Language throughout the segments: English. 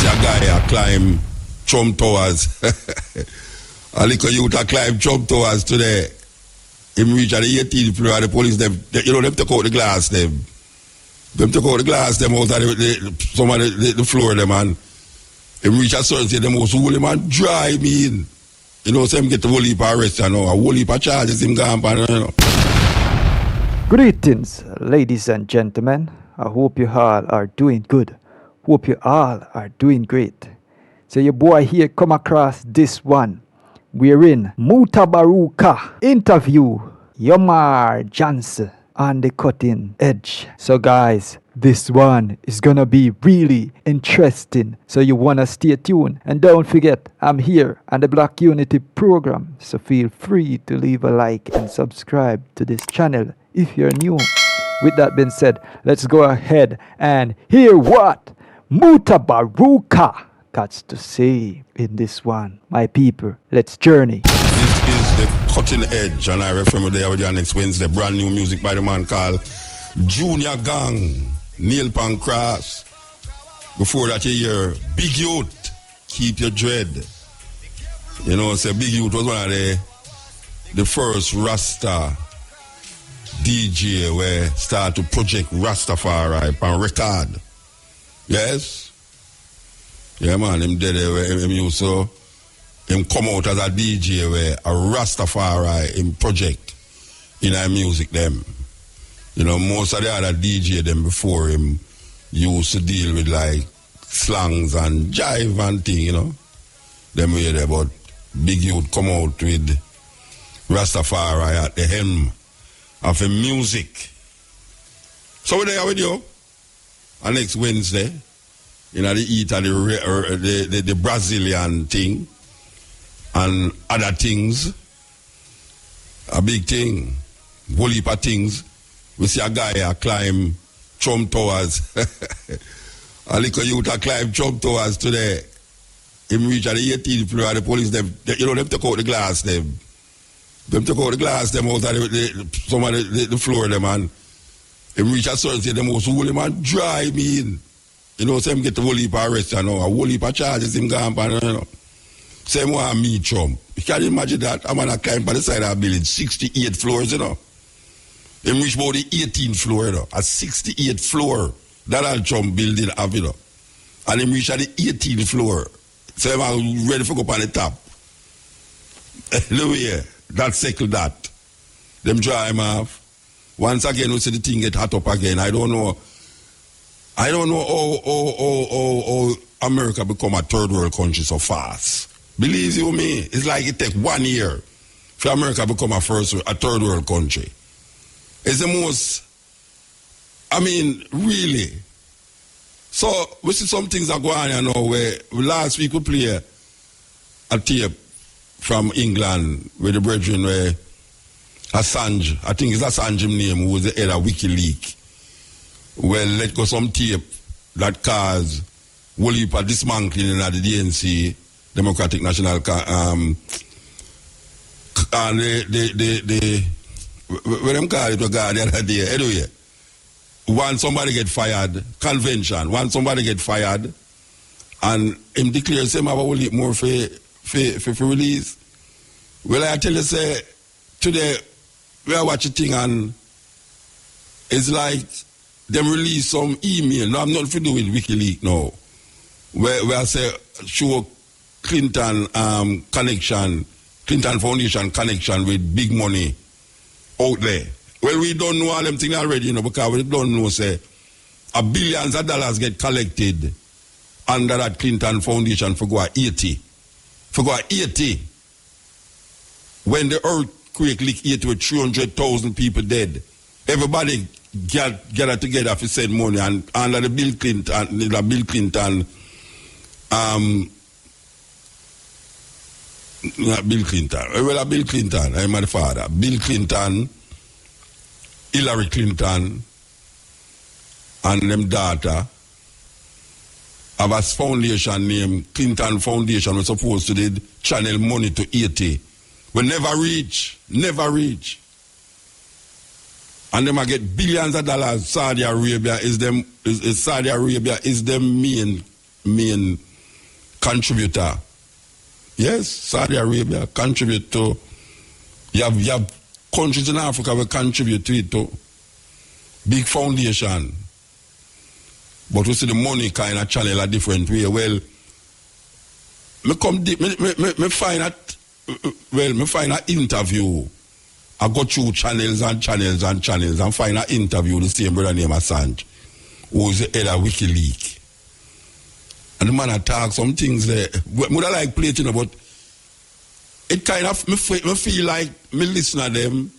a guy I climb Trump Towers. A little youth I climb Trump Towers today. Him reach at the 18th floor, the police, them take out the glass, them take out the glass, them out of some of the floor, them, and him reach a certain say, them most hold him and drive me in. You know, so him get the whole heap of arrest, you know, a whole heap of charges, him gone, you know. Greetings, ladies and gentlemen. I hope you all are doing good. Hope you all are doing great. So your boy here come across this one. We're in Mutabaruka interview Omar Johnson on the cutting edge. So guys, this one is gonna be really interesting. So you wanna stay tuned. And don't forget, I'm here on the Black Unity program. So feel free to leave a like and subscribe to this channel if you're new. With that being said, let's go ahead and hear what Mutabaruka got to say in this one. My people, let's journey. This is the cutting edge, and I refer me there with you next Wednesday. Brand new music by the man called Junior Gang, Neil Pancras. Before that, you hear Big Youth, Keep Your Dread. You know, so Big Youth was one of the first Rasta DJ where start to project Rastafari on record. Yes? Yeah, man, him did it. Him used to him come out as a DJ where a Rastafari him project in our music them. You know, most of the other DJ them before him used to deal with like slangs and jive and thing, you know. Them way there, but Big Youth come out with Rastafari at the helm of him music. So we're there with you. And next Wednesday, you know, they eat the Brazilian thing and other things. A big thing. Whole heap of things. We see a guy climb Trump Towers. A little youth climb Trump Towers today. Him reach at the 18th floor, the police, them take out the glass, them take out the glass, them out of some of the floor, them, and him reach a certain say, them most hold him and drive me in. You know, so him get the whole heap of arrest, you know, a whole heap of charges, him gone, you know. Same way me, Trump. You can't imagine that. I'm on a climb by the side of a building, 68 floors, you know. Him reach about the 18th floor, you know, a 68th floor. That all Trump building have, you know. And him reach at the 18th floor. So I'm ready for go up on the top. Look here, that settle that. Them dry him off. Once again, we see the thing get hot up again. I don't know how America become a third world country so fast. Believe you me, it's like it take 1 year for America become a third world country. It's the most, I mean, really. So we see some things are going on, you know, where last week we play a tape from England with the brethren where Assange, I think it's Assange's name, who was the head of WikiLeaks. Well, let go some tape that caused whole heap of dismantling at the DNC, Democratic National, and what them call it, the other day, anyway. Once somebody get fired, convention, once somebody get fired, and him declare him have a whole heap more for release. Well, I tell you, say, today, we are watching thing and it's like them release some email. No, I'm not to do with WikiLeaks now. Where I say show Clinton connection, Clinton Foundation connection with big money out there. Well, we don't know all them things already, you know, because we don't know, say, billions of dollars get collected under that Clinton Foundation for go at 80. For go at 80. When the earthquake lick 80 with 300,000 people dead, everybody gathered together to send money, and under the Bill Clinton, not Bill Clinton, well, Bill Clinton, I'm my father, Bill Clinton, Hillary Clinton, and them daughter have a foundation named Clinton Foundation. We're supposed to channel money to 80. We never reach. And them get billions of dollars. Saudi Arabia is them main contributor. Yes, Saudi Arabia contribute to. You have countries in Africa will contribute to it too. Big foundation. But we see the money kind of channel a different way. Well, me find an interview. I go through channels and find an interview the same brother named Assange, who is the head of WikiLeaks. And the man attack some things there. Would I like play it, but it kind of, me feel like me listen to them.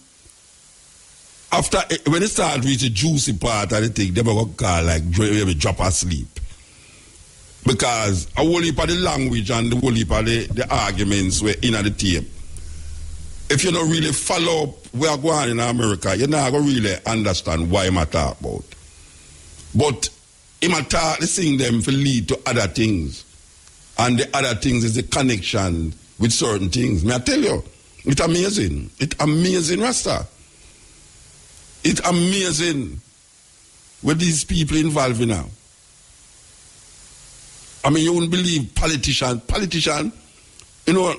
After, when it start reach the juicy part of the thing, they will call like maybe drop asleep. Because a whole heap of the language and the whole heap of the arguments were in the tape. If you don't really follow up where I'm going in America, you're not going to really understand why I'm talking about. But I'm talking, seeing them to lead to other things. And the other things is the connection with certain things. May I tell you, it's amazing. It's amazing, Rasta. It's amazing what these people involved in now. I mean, you wouldn't believe politician, you know,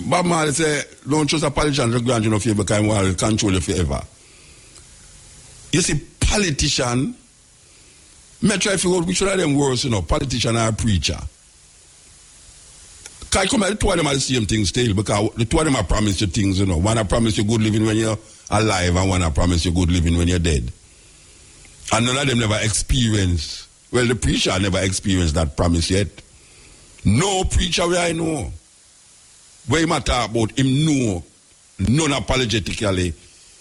Bob Marley say, don't trust a politician to grant you no favor because he will control you forever. You see, politician, me try to figure out which one of them worse, you know, politician or preacher. Because come the two of them are the same thing still, because the two of them are promised you things, you know. One I promise you good living when you're alive, and one I promise you good living when you're dead. And none of them never experience. Well, the preacher never experienced that promise yet. No preacher where I know, where he talk about him know, non-apologetically,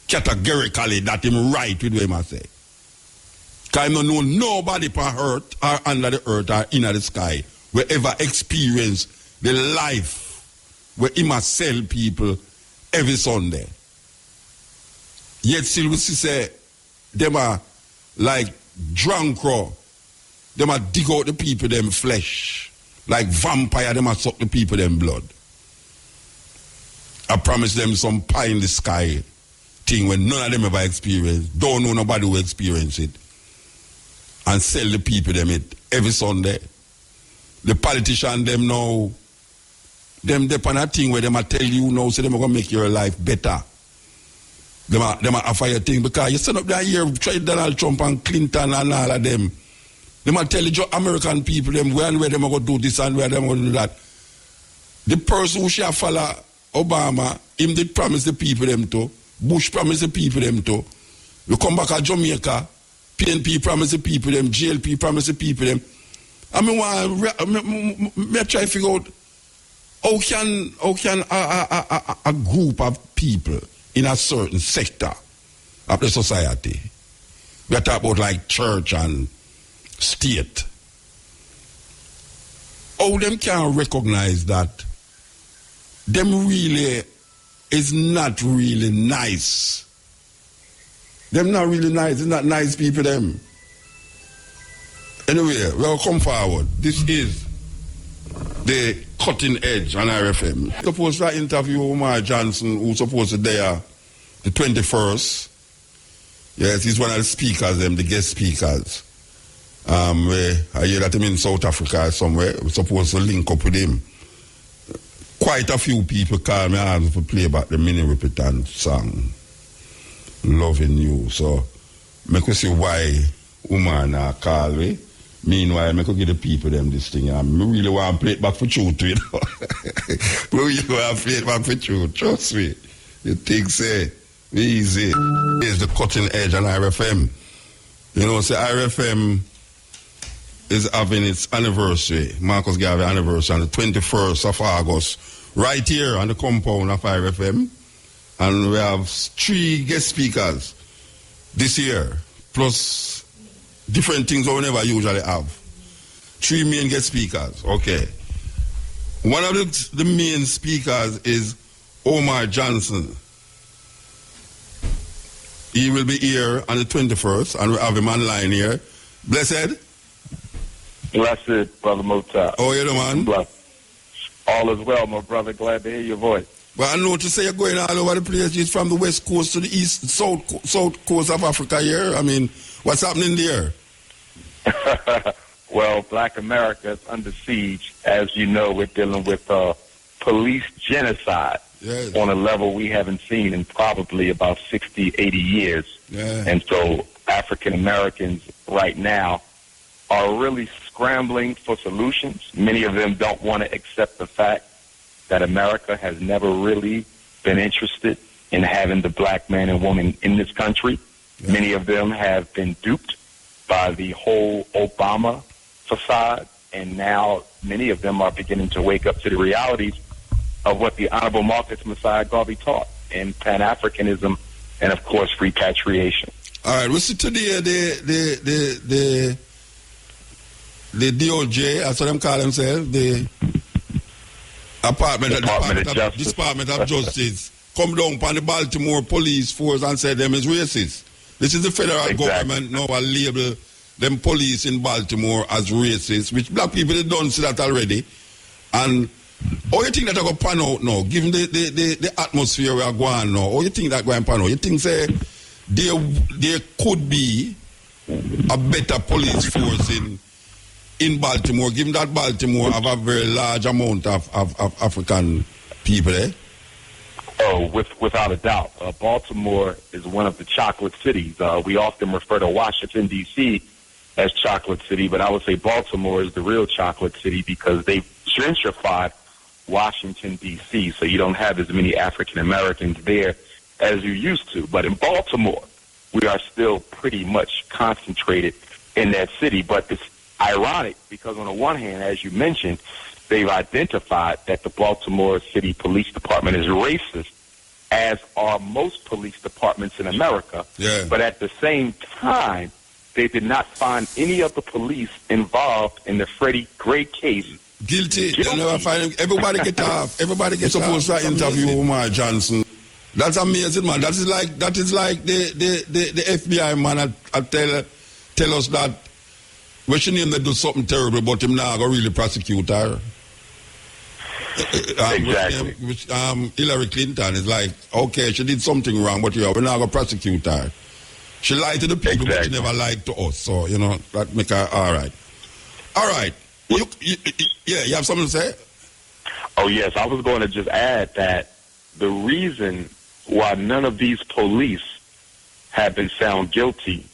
categorically, that him right with what he say. Because he don't know nobody on earth or under the earth or in the sky will ever experience the life where he must sell people every Sunday. Yet still we see say, them are like drunk raw. Them a dig out the people them flesh. Like vampire, them a suck the people them blood. I promise them some pie in the sky thing when none of them ever experience. Don't know nobody who experience it. And sell the people them it every Sunday. The politician them now, them depend on a thing where them a tell you now, so them are gonna make your life better. Them a offer your thing because you stand up there here, try Donald Trump and Clinton and all of them. They might tell you American people them where and where them are going to do this and where them are going to do that. The person who shall follow Obama, him did promise the people them to. Bush promised the people them to. You come back at Jamaica, PNP promised the people them, GLP promised the people them. I mean, me try to figure out how can a group of people in a certain sector of the society, we are talking about like church and state, how them can recognize that them really is not really nice. Them not really nice. It's not nice people them. Anyway, we'll come forward. This is the cutting edge on RFM. Supposed to interview Omar Johnson, who's supposed to be there the 21st. Yes, he's one of the speakers, the guest speakers. I hear that him in South Africa somewhere. We're supposed to link up with him. Quite a few people call me and ask to play about the Mini Repetant song, Loving You. So, I could see why Umar now call me. Meanwhile, I could give the people them this thing. I really want to play it back for truth, you know. I really want to play it back for truth. Trust me. You think, say, easy. Here's the cutting edge on RFM. You know, say RFM is having its anniversary, Marcus Garvey anniversary, on the 21st of August, right here on the compound of RFM. And we have 3 guest speakers this year, plus different things that we never usually have. 3 main guest speakers, okay. One of the main speakers is Omar Johnson. He will be here on the 21st, and we have him online here. Blessed? Blessed, Brother Muta. Oh, you know, man? Blessed. All is well, my brother. Glad to hear your voice. Well, I know to say you're going all over the place. You're from the west coast to the east, south coast of Africa here. I mean, what's happening there? Well, Black America is under siege. As you know, we're dealing with police genocide on a level we haven't seen in probably about 60, 80 years. Yeah. And so African Americans right now are really scrambling for solutions. Many of them don't want to accept the fact that America has never really been interested in having the black man and woman in this country. Yeah. Many of them have been duped by the whole Obama facade, and now many of them are beginning to wake up to the realities of what the Honorable Marcus Messiah Garvey taught in Pan-Africanism and, of course, repatriation. All right, we see today the DOJ, that's what them call themselves, the Department of Justice, come down upon the Baltimore police force and say them is racist. This is the federal government now will label them police in Baltimore as racist, which black people they don't see that already. And how you think that are going to pan out now, given the atmosphere we are going now? How you think that going to pan out? You think say there could be a better police force in Baltimore, given that Baltimore have a very large amount of African people, eh? Oh, without a doubt. Baltimore is one of the chocolate cities. We often refer to Washington, D.C. as chocolate city, but I would say Baltimore is the real chocolate city because they gentrified Washington, D.C., so you don't have as many African Americans there as you used to. But in Baltimore, we are still pretty much concentrated in that city. But it's ironic because on the one hand, as you mentioned, they've identified that the Baltimore City Police Department is racist, as are most police departments in America. Yeah. But at the same time, they did not find any of the police involved in the Freddie Gray case. Guilty. They'll never find him. Everybody get off. Everybody gets supposed to interview Omar Johnson. That's amazing, man. That is like the FBI man tell us that we should name them do something terrible, but him now go really prosecute her. Exactly. Hillary Clinton is like, okay, she did something wrong, but we're not going to prosecute her. She lied to the people, but she never lied to us. So, that make her all right. All right. You have something to say? Oh, yes. I was going to just add that the reason why none of these police have been found guilty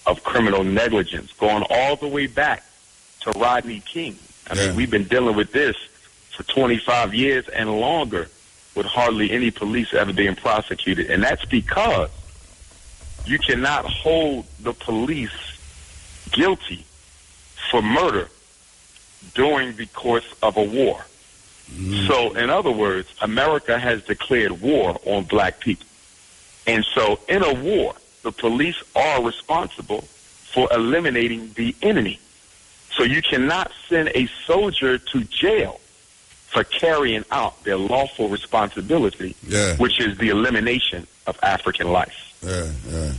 of criminal negligence, going all the way back to Rodney King. I mean, we've been dealing with this for 25 years and longer with hardly any police ever being prosecuted. And that's because you cannot hold the police guilty for murder during the course of a war. So, in other words, America has declared war on black people. And so, in a war, the police are responsible for eliminating the enemy. So you cannot send a soldier to jail for carrying out their lawful responsibility, which is the elimination of African life. Yeah.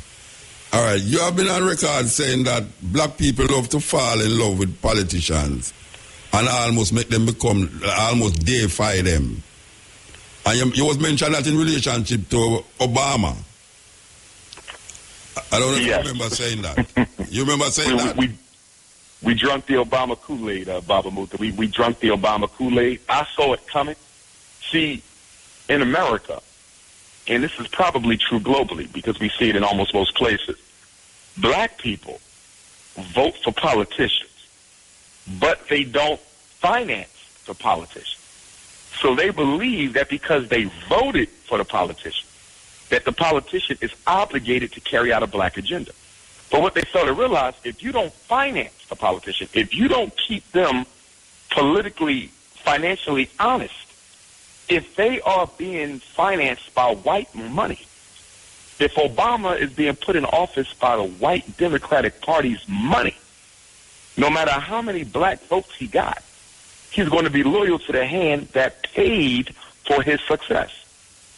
All right, you have been on record saying that black people love to fall in love with politicians and almost make them almost deify them. And you was mentioned that in relationship to Obama. I don't know if you remember saying that. You remember saying that? We drunk the Obama Kool-Aid, Baba Mutha. We drunk the Obama Kool-Aid. I saw it coming. See, in America, and this is probably true globally because we see it in almost most places, black people vote for politicians, but they don't finance the politician. So they believe that because they voted for the politician, that the politician is obligated to carry out a black agenda. But what they fail to realize, if you don't finance the politician, if you don't keep them politically, financially honest, if they are being financed by white money, if Obama is being put in office by the white Democratic Party's money, no matter how many black votes he got, he's going to be loyal to the hand that paid for his success,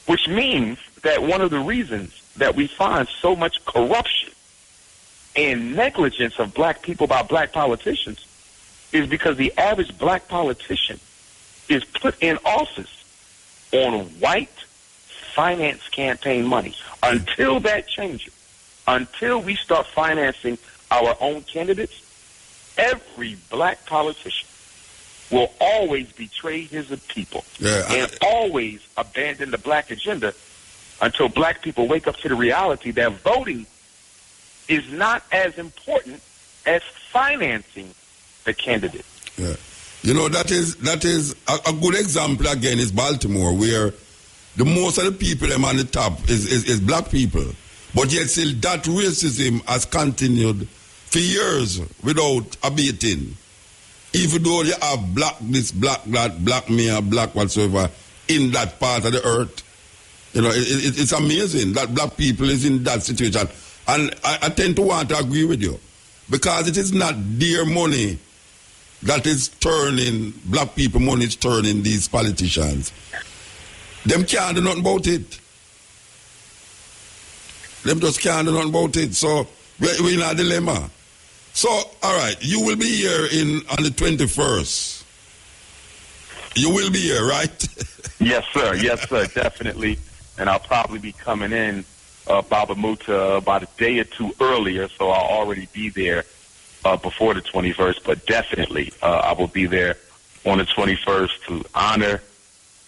which means that one of the reasons that we find so much corruption and negligence of black people by black politicians is because the average black politician is put in office on white finance campaign money. Until that changes, until we start financing our own candidates every black politician will always betray his people and always abandon the black agenda until black people wake up to the reality that voting is not as important as financing the candidate. Yeah. You know, that is a good example again is Baltimore, where the most of the people them on the top is black people. But yet still that racism has continued for years without abating. Even though you have black this, black that, black mayor, black whatsoever in that part of the earth. You know, it's amazing that black people is in that situation. And I tend to want to agree with you. Because it is not their money that is turning, black people money is turning these politicians. Them can't do nothing about it. Them just can't do nothing about it. So we're in a dilemma. So, all right, you will be here on the 21st. You will be here, right? Yes, sir. Yes, sir. Definitely. And I'll probably be coming in Baba Muta about a day or two earlier, so I'll already be there before the 21st. But definitely, I will be there on the 21st to honor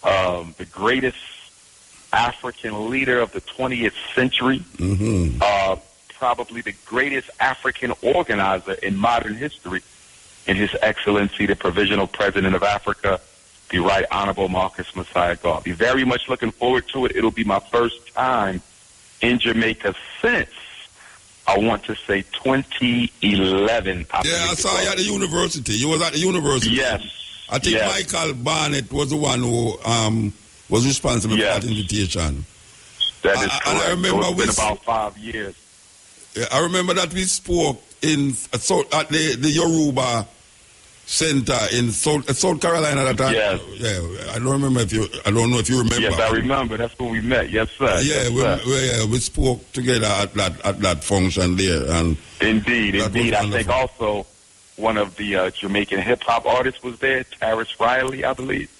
the greatest African leader of the 20th century, probably the greatest African organizer in modern history, in His Excellency, the Provisional President of Africa, the Right Honorable Marcus Messiah Garvey. Very much looking forward to it. It'll be my first time in Jamaica since, I want to say, 2011. I saw you at the university. You was at the university. Yes. I think Michael Barnett was the one who was responsible for that invitation. That is correct. And I remember it's been about 5 years. I remember that we spoke at the Yoruba Center in South Carolina at that time. Yes. Yeah, I don't know if you remember. Yes, I remember. That's when we met. Yes, sir. Yeah, yes, we spoke together at that function there. And indeed. I think also one of the Jamaican hip hop artists was there, Taris Riley, I believe.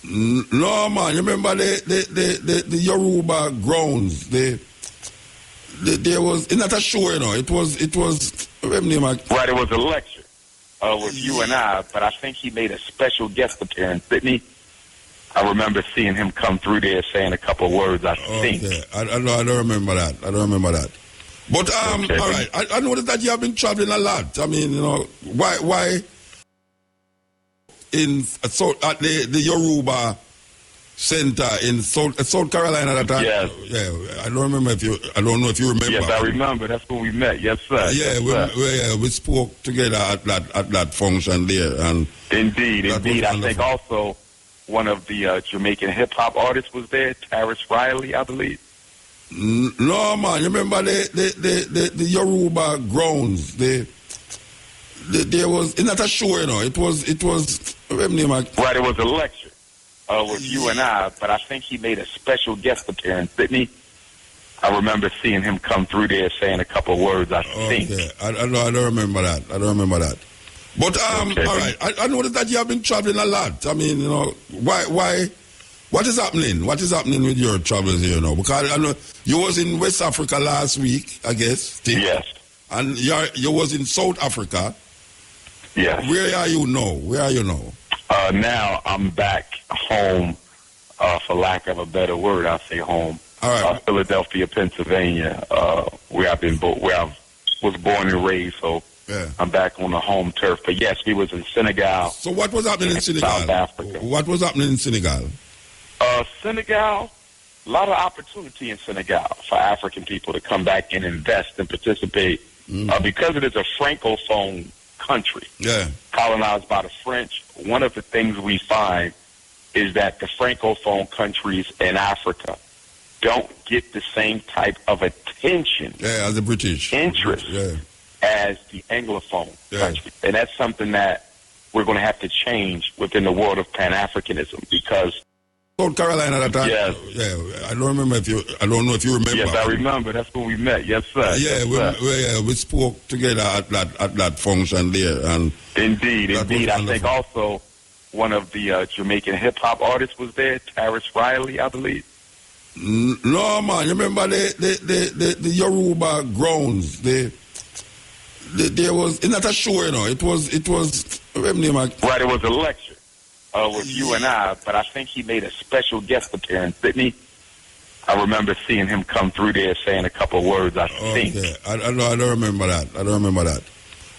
No, man. You remember the Yoruba grounds? There was not a show, you know. It was. Right, it was a lecture with you and I, but I think he made a special guest appearance, didn't he? I remember seeing him come through there saying a couple of words. I think. I don't remember that. But okay. All right. I noticed that you have been traveling a lot. I mean, you know, why? At the Yoruba Center in South Carolina at that time. Yes. Yeah, I don't know if you remember. Yes, I remember. That's when we met. Yes, sir. Yeah, yes, we spoke together at that function there. And indeed. I think also one of the Jamaican hip hop artists was there, Taris Riley, I believe. No, man. You remember the Yoruba grounds? There was not a show, you know. It was. Right, it was a lecture with you and I, but I think he made a special guest appearance, didn't he? I remember seeing him come through there saying a couple of words. I think. I don't remember that. But okay. All right. I noticed that you have been traveling a lot. I mean, you know, why? What is happening? What is happening with your travels here now? Because I know you was in West Africa last week, I guess. Yes. And you was in South Africa. Yes. Where are you now? Now I'm back home, for lack of a better word. I'll say home. All right. Philadelphia, Pennsylvania, where I was born and raised. So yeah. I'm back on the home turf. But yes, we was in Senegal. So what was happening in Senegal? South Africa. What was happening in Senegal? Senegal, a lot of opportunity in Senegal for African people to come back and invest and participate. Because it is a Francophone country, colonized by the French. One of the things we find is that the Francophone countries in Africa don't get the same type of attention as the British interest as the Anglophone country. And that's something that we're going to have to change within the world of Pan-Africanism, because South Carolina at that time? Yes. Yeah, I don't know if you remember. Yes, I remember. That's when we met. Yes, sir. Yeah, yes, we spoke together at that function there. And indeed. I think also one of the Jamaican hip hop artists was there, Taris Riley, I believe. No, man. You remember the Yoruba grounds? It there was, it's not a show, you know. It was, Right, it was a lecture with you and I, but I think he made a special guest appearance, didn't he? I remember seeing him come through there saying a couple words, I think. Okay, I don't remember that.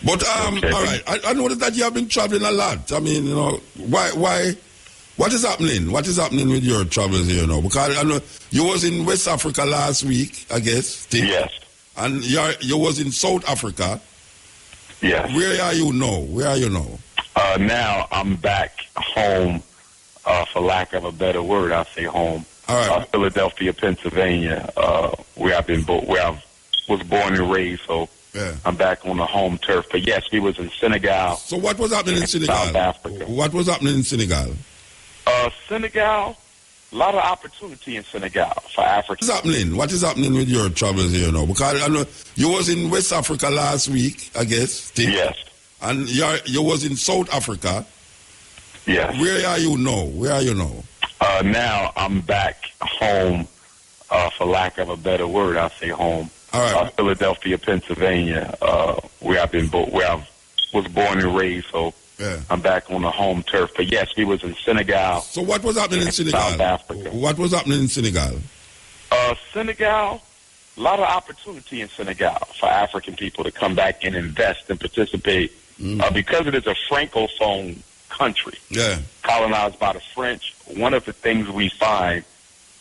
But, Okay. all right, I noticed that you have been traveling a lot. I mean, you know, why, what is happening? What is happening with your travels here, you know? Because I know you was in West Africa last week, I guess. Yes. And you was in South Africa. Yes. Where are you now? Now I'm back home, for lack of a better word, I'll say home. All right. Philadelphia, Pennsylvania, where I was born and raised, so Yeah. I'm back on the home turf. But yes, we was in Senegal. So what was happening in Senegal? South Africa. What was happening in Senegal? Senegal, a lot of opportunity in Senegal for Africans. What is happening with your travels here now? Because I know you was in West Africa last week, I guess. Yes. And you was in South Africa. Yes. Where are you now? Now I'm back home, for lack of a better word, I'll say home. All right. Philadelphia, Pennsylvania, where I was born and raised, so Yeah. I'm back on the home turf. But yes, we was in Senegal. So what was happening in Senegal? South Africa. What was happening in Senegal? Senegal, a lot of opportunity in Senegal for African people to come back and invest and participate. Because it is a Francophone country, Yeah. colonized by the French, one of the things we find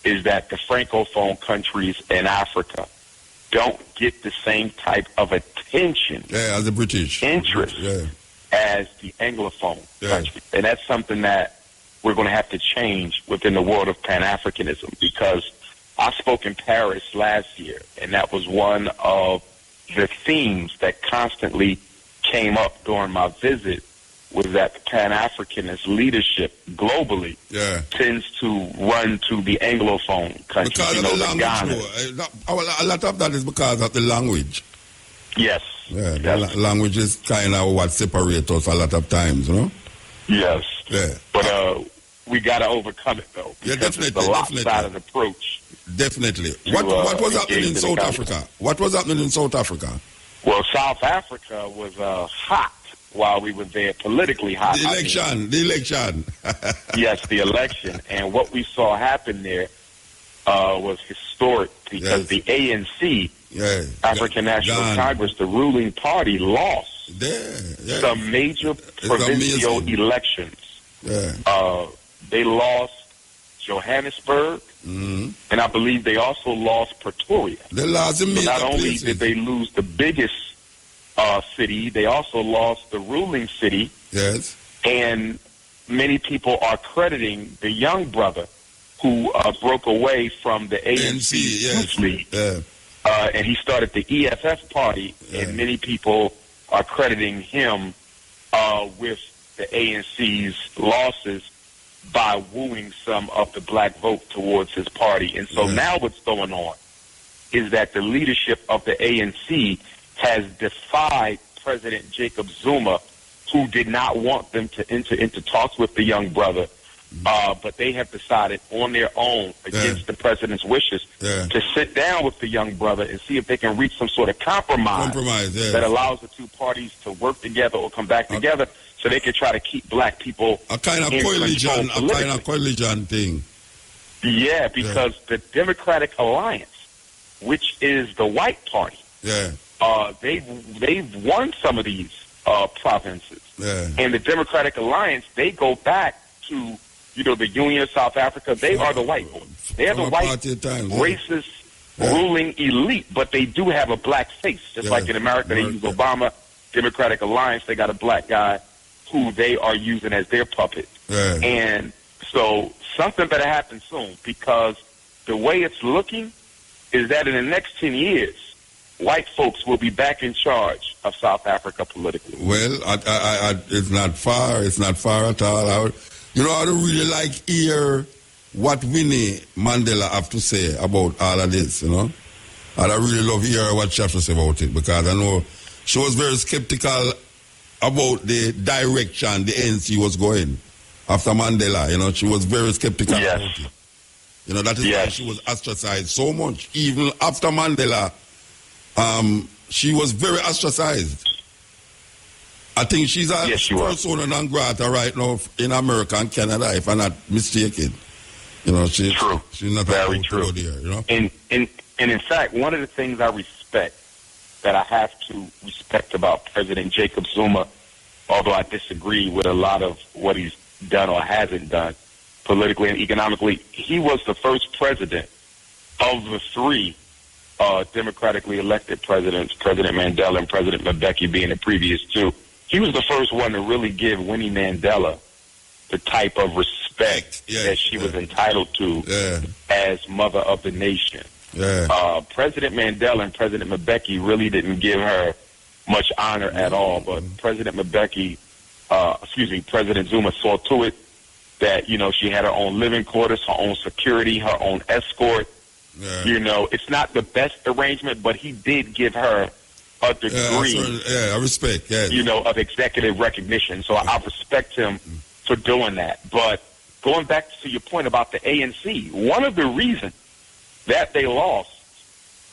is that the Francophone countries in Africa don't get the same type of attention, Yeah, as the British. interest, Yeah. as the Anglophone Yeah. country. And that's something that we're going to have to change within the world of Pan-Africanism, because I spoke in Paris last year, and that was one of the themes that constantly came up during my visit, was that the Pan-Africanist leadership globally Yeah. tends to run to the Anglophone countries. Because of the language. A lot of that is because of the language. Yes. Yeah, Yes. the language is kind of what separates us a lot of times, you know? Yes. Yeah. But we got to overcome it, though. Yeah, because definitely, it's a lopsided approach. Definitely. To, What was happening engage in in South the Africa? What was happening in South Africa? Well, South Africa was hot while we were there, politically hot. The election. Yes, the election. And what we saw happen there was historic, because Yes. the ANC, Yeah. African National Gone. Congress, the ruling party, lost Yeah. some major provincial amazing. elections. Yeah. They lost Johannesburg, and I believe they also lost Pretoria. They lost the So major not only places. did they lose the biggest city, they also lost the ruling city, Yes. and many people are crediting the young brother who broke away from the ANC yes. Youth League, Yeah. and he started the EFF party, Yeah. and many people are crediting him with the ANC's losses by wooing some of the black vote towards his party. And so Yeah. now what's going on is that the leadership of the ANC has defied President Jacob Zuma, who did not want them to enter into talks with the young brother, but they have decided on their own, against the president's wishes, Yeah. to sit down with the young brother and see if they can reach some sort of compromise, Yes. that allows the two parties to work together or come back together, so they can try to keep black people A kind of in coalition, control politically. thing. Yeah, because the Democratic Alliance, which is the white party, Yeah. they've won some of these provinces. Yeah. And the Democratic Alliance, they go back to, the Union of South Africa. They are the white ones. They are the From a white party times, yeah. racist Yeah. ruling elite, but they do have a black face. Just Yeah. like in America, they use Obama. Democratic Alliance, they got a black guy who they are using as their puppet. Yeah. And so something better happen soon, because the way it's looking is that in the next 10 years, white folks will be back in charge of South Africa politically. Well, it's not far. It's not far at all. I don't really like hear what Winnie Mandela have to say about all of this, And I really love hear what she have to say about it, because I know she was very skeptical about the direction the ANC was going after Mandela. She was very skeptical Yes. about it. That is why Yes. she was ostracized so much. Even after Mandela, she was very ostracized. I think she's a Yes, she persona non grata right now in America and Canada, if I'm not mistaken. You know, she's not very allowed to true. go there, you know. And in fact, one of the things I respect, that I have to respect about President Jacob Zuma, although I disagree with a lot of what he's done or hasn't done politically and economically, he was the first president of the three democratically elected presidents, President Mandela and President Mbeki being the previous two. He was the first one to really give Winnie Mandela the type of respect that she was entitled to as mother of the nation. President Mandela and President Mbeki really didn't give her much honor at all, but President Zuma saw to it that, you know, she had her own living quarters, her own security, her own escort. You know, it's not the best arrangement, but he did give her a degree, I respect, you know, of executive recognition. So I respect him for doing that. But going back to your point about the ANC, one of the reasons that they lost,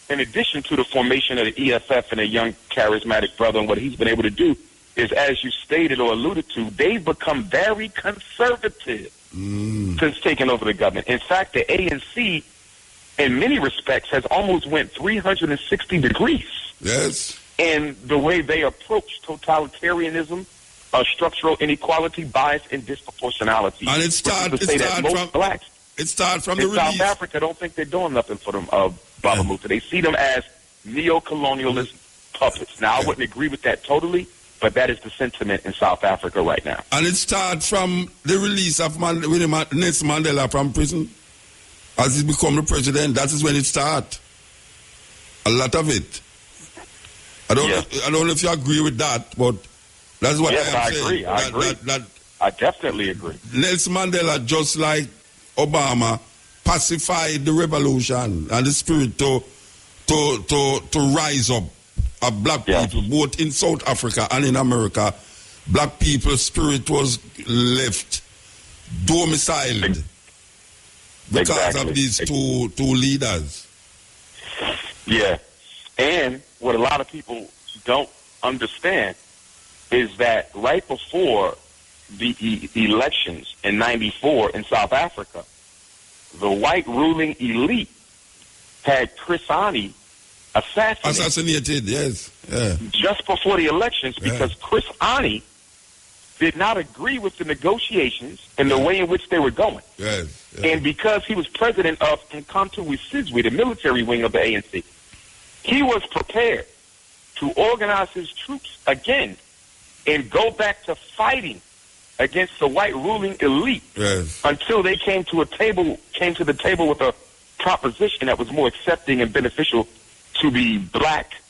in addition to the formation of the EFF and a young charismatic brother and what he's been able to do, is, as you stated or alluded to, they've become very conservative since taking over the government. In fact, the ANC, in many respects, has almost went 360 degrees. Yes. In the way they approach totalitarianism, structural inequality, bias, and disproportionality. And it started from the release. South Africa don't think they're doing nothing for them, Baba Mutha. They see them as neo-colonialist puppets. Now, I wouldn't agree with that totally, but that is the sentiment in South Africa right now. And it started from the release of Nelson Mandela from prison. As he become the president, that is when it started. A lot of it. I don't know if you agree with that, but that's what I agree. I agree. I definitely agree. Nelson Mandela, just like Obama, pacified the revolution and the spirit to rise up of black people, both in South Africa and in America. Black people's spirit was left domiciled because of these two leaders. Yeah. And what a lot of people don't understand is that right before the elections in '94 in South Africa, the white ruling elite had Chris Hani assassinated. Yes. Yeah. Just before the elections, because Chris Hani did not agree with the negotiations and the way in which they were going. Yes. And because he was president of Umkhonto we Sizwe, the military wing of the ANC, he was prepared to organize his troops again and go back to fighting against the white ruling elite until they came to the table with a proposition that was more accepting and beneficial to the black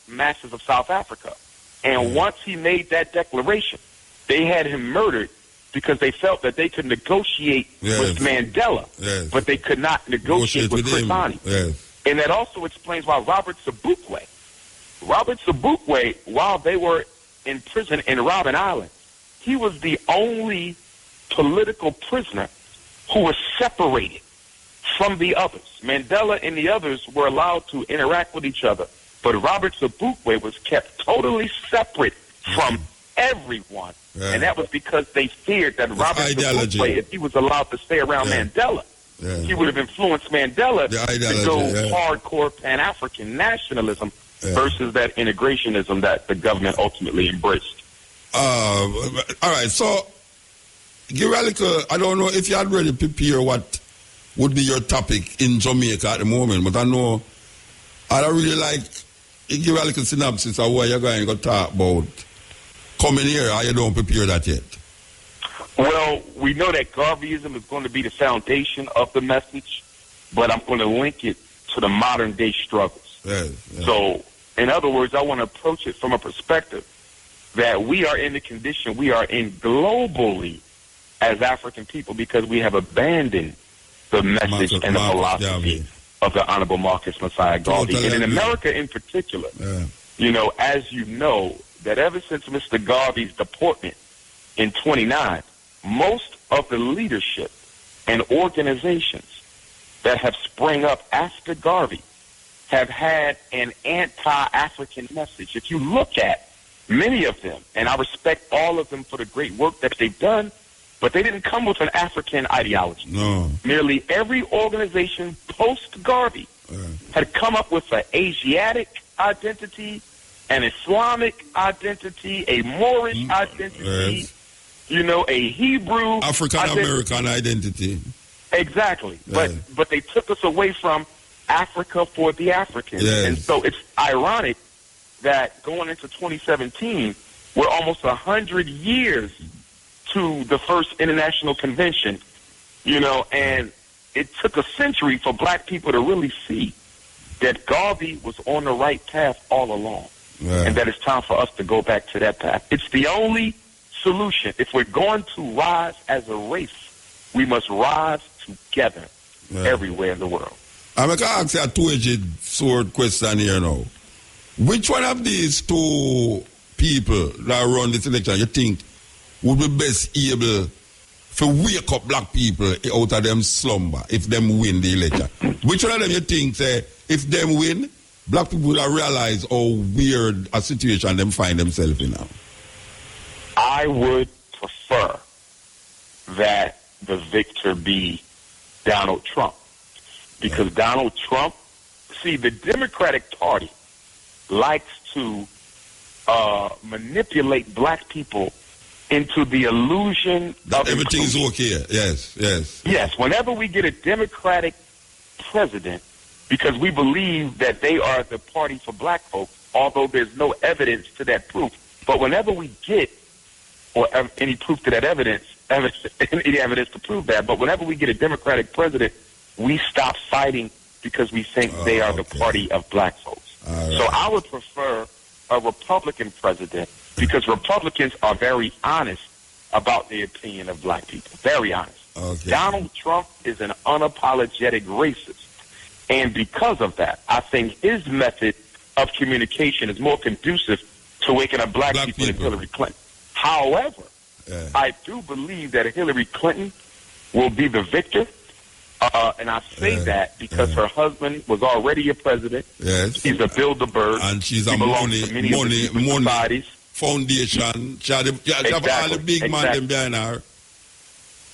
masses of South Africa. And once he made that declaration, they had him murdered because they felt that they could negotiate with Mandela, but they could not negotiate with Chris Hani. And that also explains why Robert Sobukwe, while they were in prison in Robben Island, he was the only political prisoner who was separated from the others. Mandela and the others were allowed to interact with each other, but Robert Sobukwe was kept totally separate from everyone. And that was because they feared that Robert Sobukwe, if he was allowed to stay around Mandela, he would have influenced Mandela to go hardcore Pan-African nationalism versus that integrationism that the government ultimately embraced. All right, so, Garveyism, I don't know if you had already prepared what would be your topic in Jamaica at the moment, but I know I'd really like Garveyism synopsis of what you're going to talk about coming here, or you don't prepare that yet? Well, we know that Garveyism is going to be the foundation of the message, but I'm going to link it to the modern day struggles. So, in other words, I want to approach it from a perspective that we are in the condition we are in globally as African people because we have abandoned the message and the philosophy of the Honorable Marcus Messiah Garvey. And in America in particular, you know, as you know, that ever since Mr. Garvey's deportment in 29, most of the leadership and organizations that have sprung up after Garvey have had an anti-African message. If you look at many of them, and I respect all of them for the great work that they've done, but they didn't come with an African ideology. No. Nearly every organization post-Garvey had come up with an Asiatic identity, an Islamic identity, a Moorish identity, a Hebrew African-American identity. Exactly. But they took us away from Africa for the Africans. Yes. And so it's ironic that going into 2017, we're almost 100 years to the first international convention, and it took a century for black people to really see that Garvey was on the right path all along, and that it's time for us to go back to that path. It's the only solution. If we're going to rise as a race, we must rise together everywhere in the world. I'm going to ask you a two-edged sword question here now. Which one of these two people that run this election you think would be best able to wake up black people out of them slumber if them win the election? Which one of them you think say if them win, black people will realize how weird a situation them find themselves in now? I would prefer that the victor be Donald Trump. Because Donald Trump, see, the Democratic Party likes to manipulate black people into the illusion that of everything's inclusion. okay. Yes. Yes, whenever we get a Democratic president, because we believe that they are the party for black folks, although there's no evidence to that proof. But whenever we get, or any proof to that any evidence to prove that, but whenever we get a Democratic president, we stop fighting because we think they are the party of black folks. Right. So I would prefer a Republican president because Republicans are very honest about the opinion of black people. Very honest. Okay. Donald Trump is an unapologetic racist. And because of that, I think his method of communication is more conducive to waking up black people than Hillary Clinton. However, I do believe that Hillary Clinton will be the victor. And I say that because her husband was already a president. Yes. He's a Bilderberg. And she's a money foundation. She have all the big man behind her.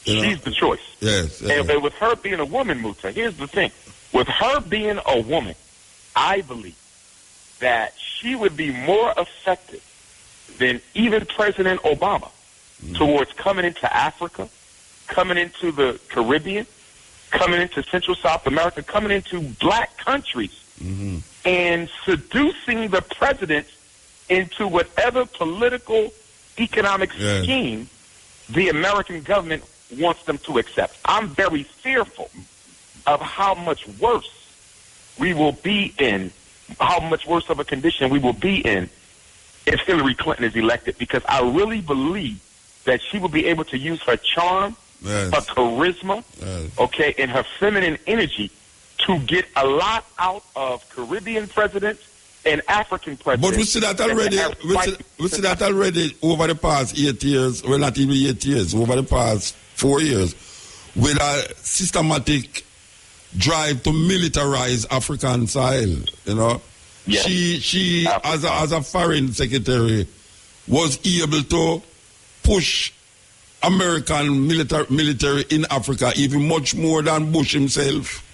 She's the choice. Yes. And with her being a woman, Muta, here's the thing. With her being a woman, I believe that she would be more effective than even President Obama towards coming into Africa, coming into the Caribbean, coming into Central South America, coming into black countries, and seducing the presidents into whatever political, economic scheme the American government wants them to accept. I'm very fearful of how much worse we will be in, how much worse of a condition we will be in if Hillary Clinton is elected, because I really believe that she will be able to use her charm, her charisma, and her feminine energy to get a lot out of Caribbean presidents and African presidents. But we see that already. We see that already over the past 8 years. Well, not even 8 years. Over the past 4 years, with a systematic drive to militarize African soil. Yes. She as a foreign secretary was able to push American military in Africa even much more than Bush himself.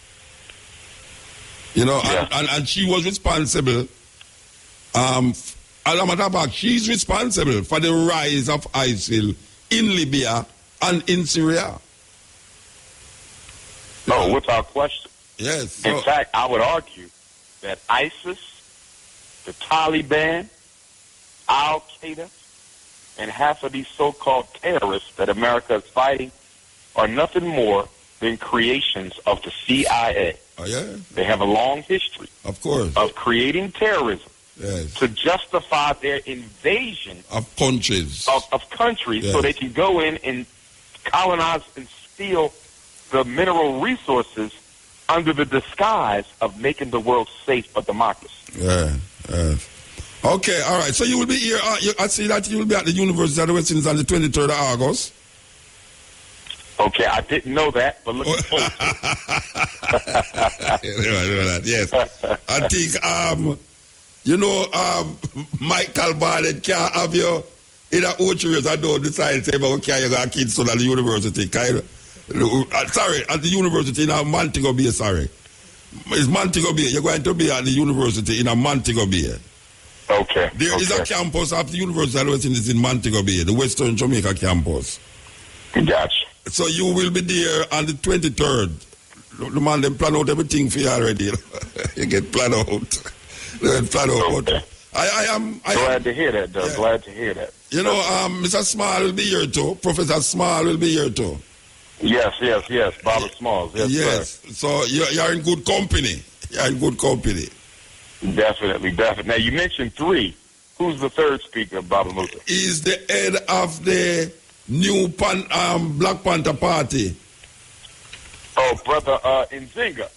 And she was responsible. As a matter of fact, she's responsible for the rise of ISIL in Libya and in Syria. No, without question. Yes. In fact, I would argue that ISIS, the Taliban, Al-Qaeda, and half of these so-called terrorists that America is fighting are nothing more than creations of the CIA. Oh, yeah? They have a long history, of course, of creating terrorism to justify their invasion of countries, of countries, so they can go in and colonize and steal the mineral resources under the disguise of making the world safe for democracy. Okay, all right. So you will be here. I see that you will be at the University of the West Indies on the 23rd of August. Okay, I didn't know that, but looking forward to it. Yes. I think You know, Michael Barnett can't have you in a Ocho I don't decide to say about carry your kids to the university. Sorry, at the university in a Montego Bay, sorry. It's Montego Bay. You're going to be at the university in a Montego Bay. Okay. There is a campus of the university I was in is in Montego Bay, the Western Jamaica campus. Gotcha. So you will be there on the 23rd. The man, them plan out everything for you already. You get planned out. Okay. I am glad to hear that, though. Yeah. Glad to hear that. You know, Mr. Small will be here too. Professor Small will be here too. Yes. Bobby Smalls. Yes. Sir. So you're in good company. You're in good company. Definitely. Now, you mentioned 3. Who's the third speaker, Baba Muta? He's the head of the new Black Panther Party. Oh, brother Nzinga.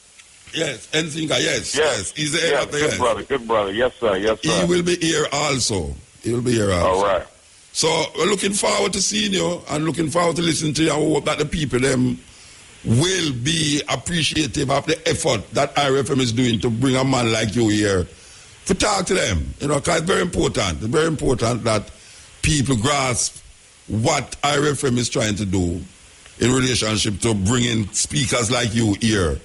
Yes, Nzinga, yes. He's the head of the good brother. Yes, sir. He will be here also. All right. So we're looking forward to seeing you and looking forward to listening to you. I hope that the people them will be appreciative of the effort that IRFM is doing to bring a man like you here to talk to them. You know, because it's very important. It's very important that people grasp what IRFM is trying to do in relationship to bringing speakers like you here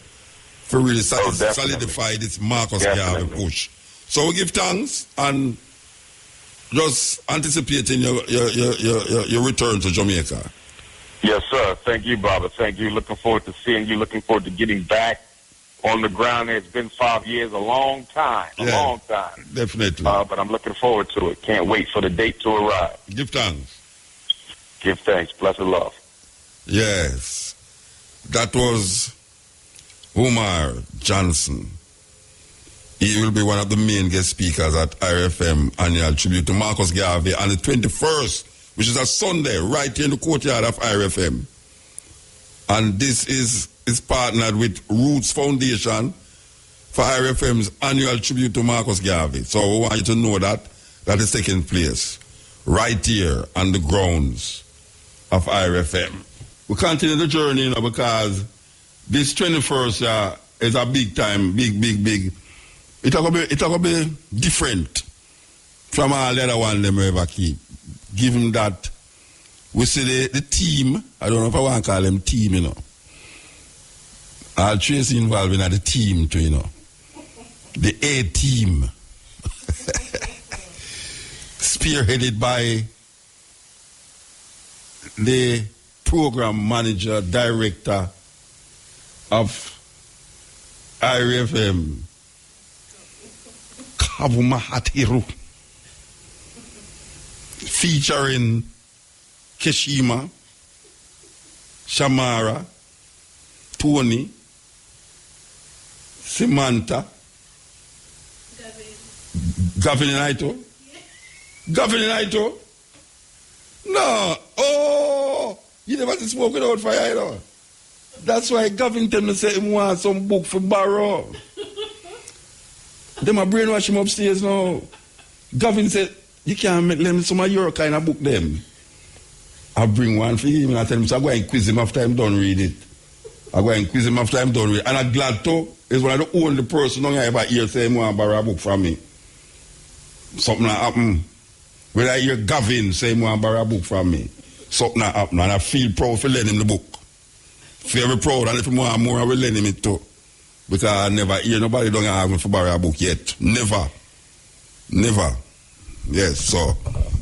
for really solidify this Marcus Garvey push. So we give thanks and just anticipating your return to Jamaica. Yes, sir. Thank you, Baba. Thank you. Looking forward to seeing you. Looking forward to getting back on the ground. It's been 5 years, a long time. Long time. Definitely. But I'm looking forward to it. Can't wait for the date to arrive. Give thanks. Give thanks. Bless and love. Yes. That was Omar Johnson. He will be one of the main guest speakers at IRFM annual tribute to Marcus Garvey on the 21st, which is a Sunday, right here in the courtyard of IRFM. And this is partnered with Roots Foundation for IRFM's annual tribute to Marcus Garvey. So we want you to know that is taking place right here on the grounds of IRFM. We continue the journey, because this 21st is a big time, big. It's going to be different from all the other ones them ever keep. Given that we see the team, I don't know if I want to call them team, I'll Tracy involved in the team too, The A team. Spearheaded by the program manager, director of IRFM, Kabumahatiru, featuring Keshima, Shamara, Tony, Samantha, Gavin Naito? No. Oh, you never smoke without fire, That's why Gavin tell me say he want some book for borrow. Them a brainwash him upstairs now. Gavin said, you can't make them some of your kind of book them. I bring one for him and I tell him, so I go and quiz him after I'm done read it. And I'm glad to, is one of the only person I ever hear say he want to borrow a book from me. Something happen. When I hear Gavin say he want to borrow a book from me, something happen, and I feel proud for lending him the book. Very proud, and if you want more, I will lend him it too. Because I never hear nobody don't ask me for borrow a book yet. Never. Yes, so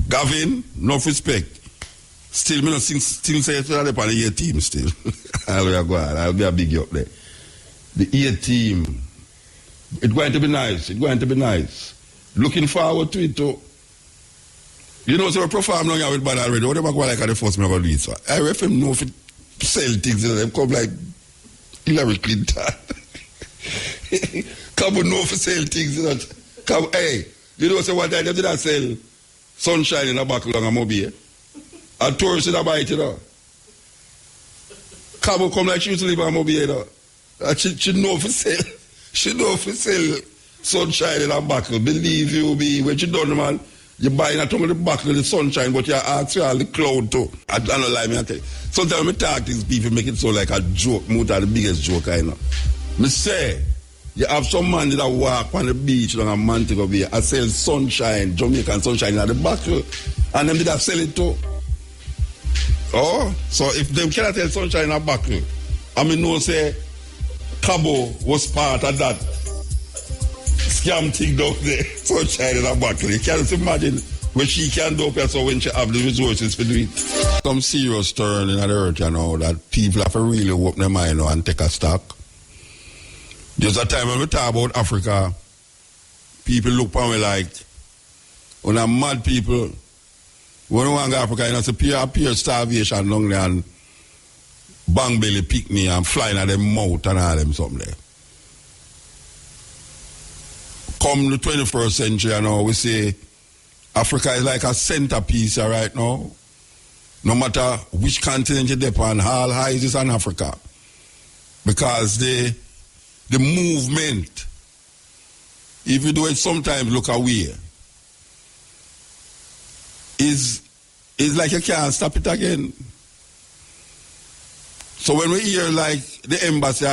Gavin, enough respect. Still, me not still say it's on the A team still. I'll be a big up there. The A team. It's going to be nice. Looking forward to it too. You know, so we perform long with band already. Whatever go like at the first me about this. IRFM know if it sell things, them come like Hillary Clinton. Come on, know if sell things, Come, hey, you know, so one time they did not sell sunshine in a buckle on a mobile. A tourist in a bite, Come like she used to live on a mobile, She know if sell. She know if sell sunshine in a buckle. Believe you me, when she done, man, you buy not only the buckle of the sunshine, but you ask for all the cloud too. I don't lie, me I tell you. Sometimes I talk to these people, make it so like a joke, more than the biggest joke I know. Me say, You have some man that walk on the beach on a Montego Bay and sell sunshine, Jamaican sunshine at the bottle, and them did that sell it too. Oh, so if them cannot sell sunshine in a bottle, I mean, no say Cabo was part of that scam thing down there, sunshine in a bottle. You can't imagine what she can do so when she have the resources to do it. Some serious turn in the earth, you know, that people have to really open their mind now and take a stock. There's a time when we talk about Africa, people look at me like, when I'm mad people, when we want to go Africa, you know, it's pure starvation down there and bang belly pick me and flying at them mouth and all them something there. Come the 21st century, you know, we say Africa is like a centerpiece right now. No matter which continent you depend on, all eyes is on Africa. Because the movement, even though it sometimes look away, is like you can't stop it again. So when we hear like the embassy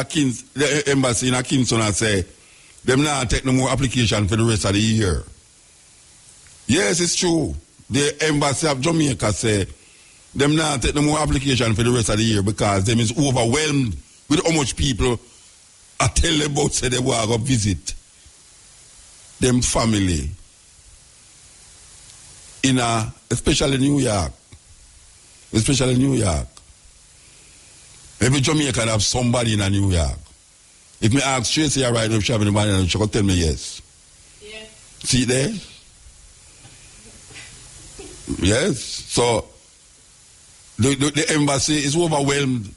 in Kingston and say, them not take no more application for the rest of the year. Yes, it's true. The embassy of Jamaica say, them not take no more application for the rest of the year because them is overwhelmed with how much people I tell them about say they want to go visit them family in especially New York. Especially New York. Every Jamaican have somebody in New York. If me ask Tracy right now if she have anybody, she will tell me yes. Yes. See there? Yes. So the embassy is overwhelmed.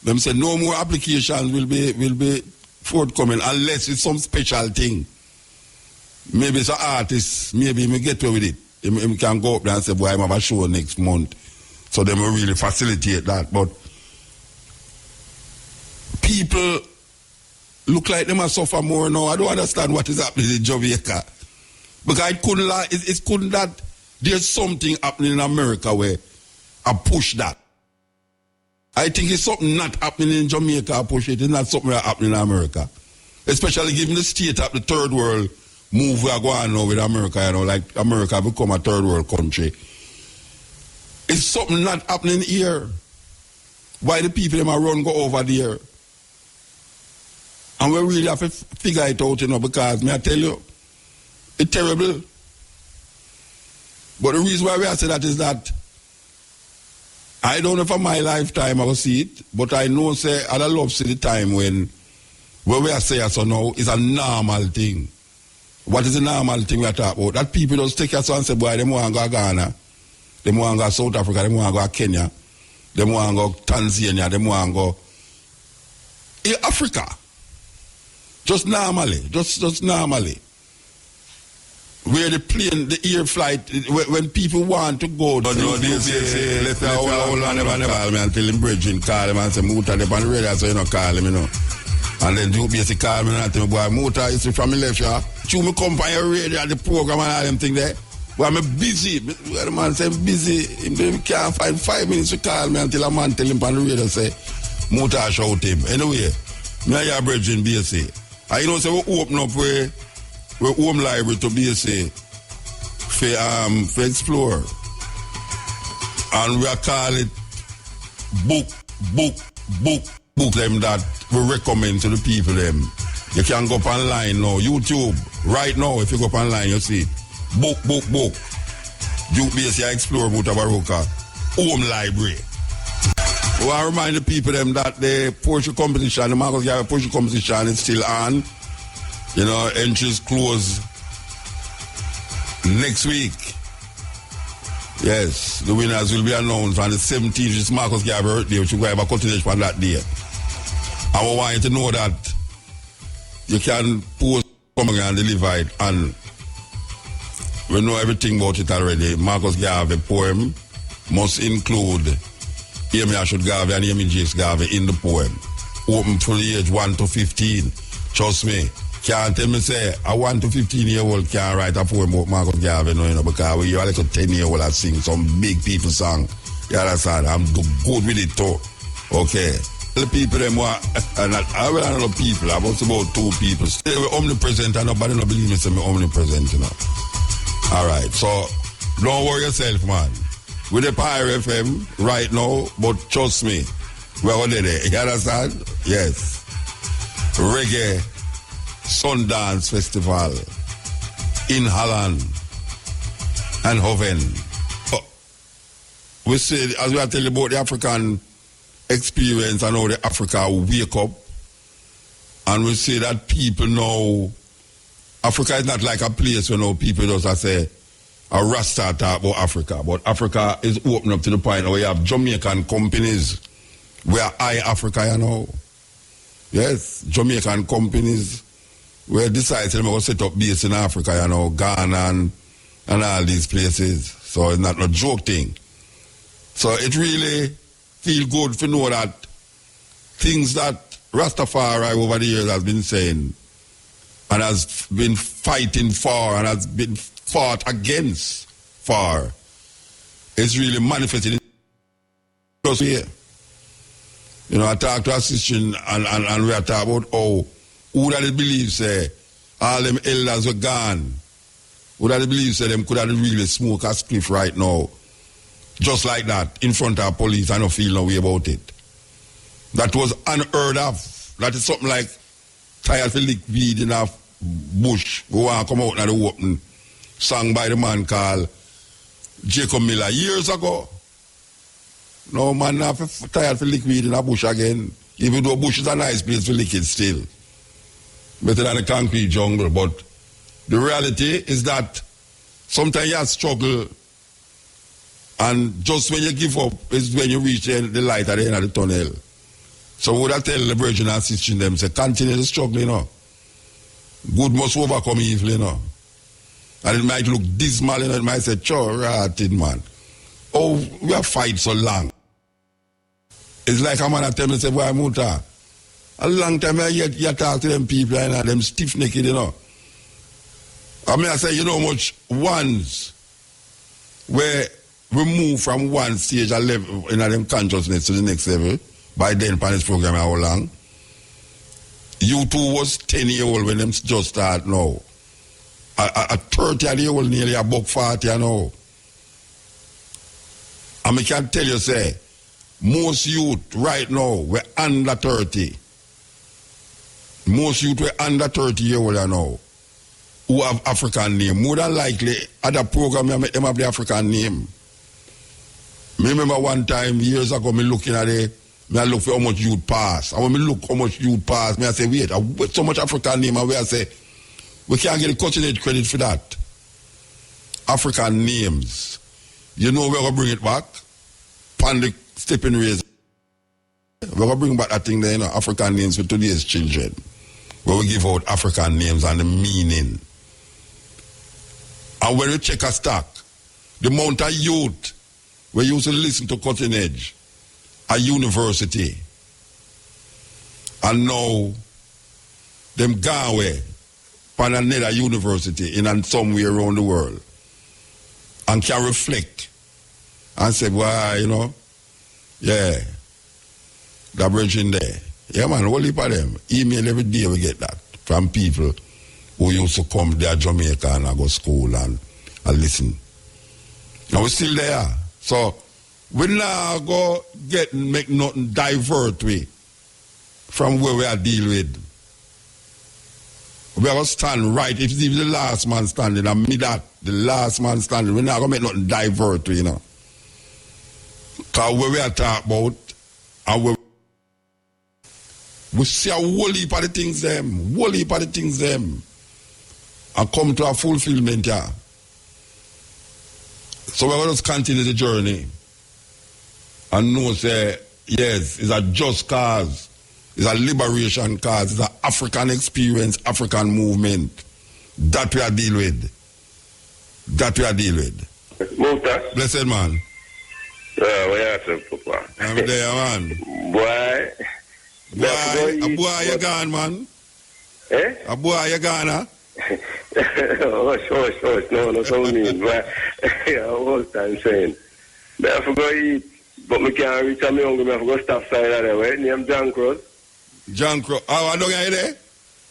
Them say no more applications will be forthcoming unless it's some special thing. Maybe it's an artist, maybe me get away with it. He can go up there and say, boy, I have a show next month. So they will really facilitate that. But people look like they must suffer more now. I don't understand what is happening in Jamaica. Because it couldn't that there's something happening in America where I push that. I think it's something not happening in Jamaica, I push it. It's not something that's happening in America. Especially given the state of the third world move we are going now with America, you know, like America become a third world country. It's something not happening here. Why the people them are run go over there? And we really have to figure it out, you know, because may I tell you, it's terrible. But the reason why we are saying that is that I don't know for my lifetime I will see it, but I know say I love see the time when we are saying so now is a normal thing. What is the normal thing we are talking about? That people just take us and say, boy, they want to go to Ghana, they want to go to South Africa, they want to go to Kenya, they want to go to Tanzania, they want to go in Africa. Just normally, just normally. Where the plane, the air flight, when people want to go to they say, let's hold on, never call me until him bridging call him and say, Muta, they're on the radio, so you know, call him, you know. And then you basically call me and tell me, boy, Muta, is from me left, yeah. You me come on your radio, the program and all them things there. But I'm busy. The man say, busy. He can't find 5 minutes to call me until a man tell him on the radio, say, Muta, shout him. Anyway, me and your bridging BSA. And you know, so we open up where home library to BSA for explore. And we are call it book them that we recommend to the people them. You can go up online now, YouTube, right now, if you go up online, you see book. Duke BSA Explore Mutabaruka, home library. We want to remind the people them that the poetry competition, the Marcus Garvey poetry competition is still on. You know, entries close next week. Yes, the winners will be announced on the 17th. It's Marcus Garvey birthday, which we have a continuation on that day. And we want you to know that you can post something and deliver it, and we know everything about it already. Marcus Garvey poem must include Amy Ashwood Garvey and Amy Jace Garvey in the poem. Open from the age 1 to 15. Trust me. Can't tell me say a 1 to 15-year-old can't write a poem about Marcus Garvey, you know, because you're like a 10-year-old that sing some big people song. You understand? I'm good with it too. Okay. The people them were, and I will know people, I was about 2 people. Still we're omnipresent and nobody no believe me say me omnipresent, you know. Alright, so don't worry yourself, man. With the Pyre FM right now, but trust me, we're already there. You understand? Yes. Reggae Sundance Festival in Holland and Hoven. We say, as we are telling about the African experience and how the Africa wake up, and we say that people know Africa is not like a place where people just say a Rasta talk about Africa, but Africa is open up to the point where you have Jamaican companies where Africa, you know. Yes, Jamaican companies where decide to set up base in Africa, you know, Ghana and all these places. So it's not a joke thing. So it really feels good to know that things that Rastafari over the years has been saying and has been fighting for and has been fought against for is really manifested in us here. You know, I talk to a sister and we are talking about how who that believe say all them elders were gone. Who that believe say them could have really smoke a spliff right now. Just like that, in front of police, I don't feel no way about it. That was unheard of. That is something like tired to lick weed in a bush, go and come out in the open, sung by the man called Jacob Miller years ago. No man not tired to lick weed in a bush again. Even though bush is a nice place to lick it still. Better than a concrete jungle. But the reality is that sometimes you struggle. And just when you give up is when you reach the light at the end of the tunnel. So would I tell the virgin and sister them, say, continue to struggle, you know. Good must overcome evil, you know. And it might look dismal, you know, it might say, sure, rotted man. Oh, we have fight so long. It's like a man that tell me, say, boy, Muta, a long time you talk to them people, you know, them stiff-necked, you know. I mean, I say, you know how much ones where we move from one stage a level in them consciousness to the next level by then upon this program how long. You two was 10-year-old when them just start now. A 30-year-old nearly a buck 40 you know. And I can tell you say most youth right now we're under 30. Most youth were under 30-year-old you know who have African name. More than likely other program I make them have the African name. I remember one time, years ago, me looking at it, I look for how much youth pass. And when me look how much youth pass, I say, wait, with so much African name, and I say, we can't get the cutting edge credit for that. African names. You know we're going to bring it back? Pan the stepping raise. We're going to bring back that thing there, you know, African names for today's children. Where we give out African names and the meaning. And when we check a stock, the amount of youth we used to listen to Cutting Edge at university. And now, them gone away from another university in somewhere around the world. And can reflect and say, well, you know, yeah, that bridge in there. Yeah, man, what heap of them? Email every day we get that from people who used to come there Jamaica and I go school and listen. And we're still there. So, we now go make nothing divert we from where we are dealing with. We are going to stand right. If it's even the last man standing, and me that, the last man standing, we're not going to make nothing divert we, you know. Because where we are talking about, and we see a whole heap of the things them, and come to a fulfillment here. Yeah. So we're going to continue the journey and know, say, yes, it's a just cause, it's a liberation cause, it's an African experience, African movement. That we are dealing with. Muta. Blessed man. Where are you, Papa? I'm there, man. Boy. A boy, you gone, man. Eh? A boy, you gone, huh? No, so mean. But I was time saying. Therefore, go eat. But me can't reach a me hungry, me have to go stop side of there, right? Name John Cross. John Crow. Oh, I don't get there?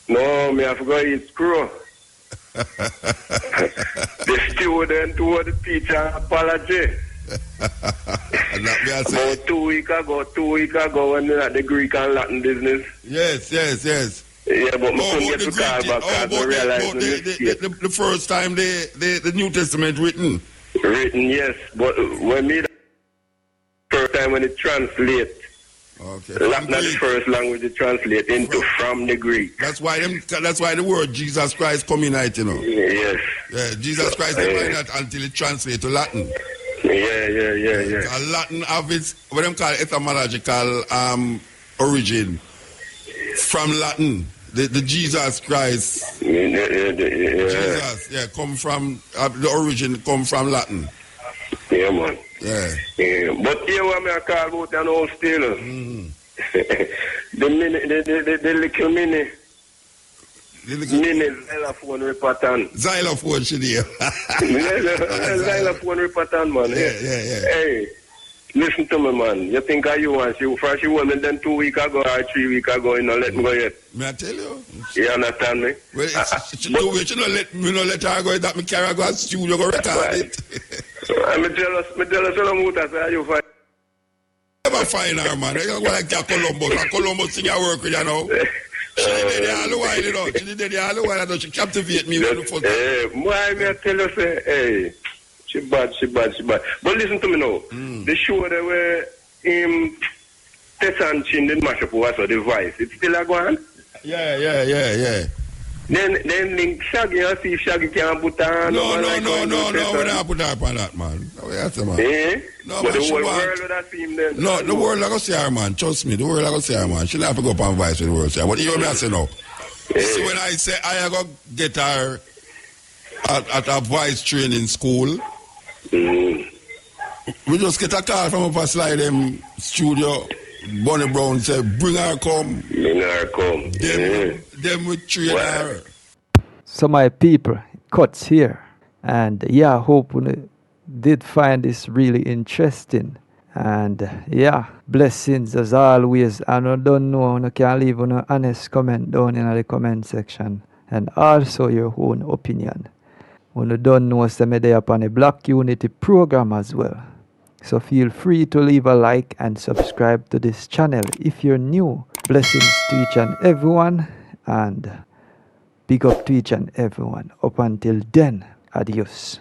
No, me have to go eat screw. The student to the teacher apology. About 2 weeks ago, when they had the Greek and Latin business. Yes. Yeah, but me couldn't get to call back because I realized the first time the New Testament written. Written, yes, but when me the first time when it translate, okay. Latin is the first language it translate into from the Greek. That's why the word Jesus Christ come in it, you know. Yes. Yeah, Jesus Christ never not until it translate to Latin. Yeah. Latin have its what them call etymological origin from Latin. The Jesus Christ. Jesus, come from the origin come from Latin. Yeah, man. Yeah. But here what me I call about an old still. The little mini xylophone repattern. Xylophone should hear. Xylophone repattern, man. Yeah. Hey, listen to me, man. You think you want you first you want me then 2 weeks ago or 3 weeks ago, you know, let me go yet. May I tell you? You understand me? Well, you don't let her go that me carry go to studio go record it. I'm jealous of the say you find. Never find her, man. You go like Columbus sing her work with you know. She did it all the while, you know. She captivate me with the first. Why me I tell you say, hey, she bad. But listen to me now. The show that were Tess and Chin did mash up was the voice. It's still a go on? Yeah. Then link Shaggy and see if Shaggy can put on. No, we don't put her up on that, man. No, man. No, but man, the whole world would have seen them. No, the world I go see her, man. Trust me, the world I go see her, man. She not have to go up on voice with the world. But you know what I say now? See, when I say I go get her at a voice training school, we just get a call from up a slide them studio. Bonnie Brown say, bring her come. Them we train her. So my people, it cuts here. And yeah, I hope you did find this really interesting. And yeah, blessings as always. And I don't know, you can leave an honest comment down in the comment section. And also your own opinion. When you don't know, some me there upon a Black Unity program as well. So feel free to leave a like and subscribe to this channel if you're new. Blessings to each and everyone, and big up to each and everyone. Up until then, adios.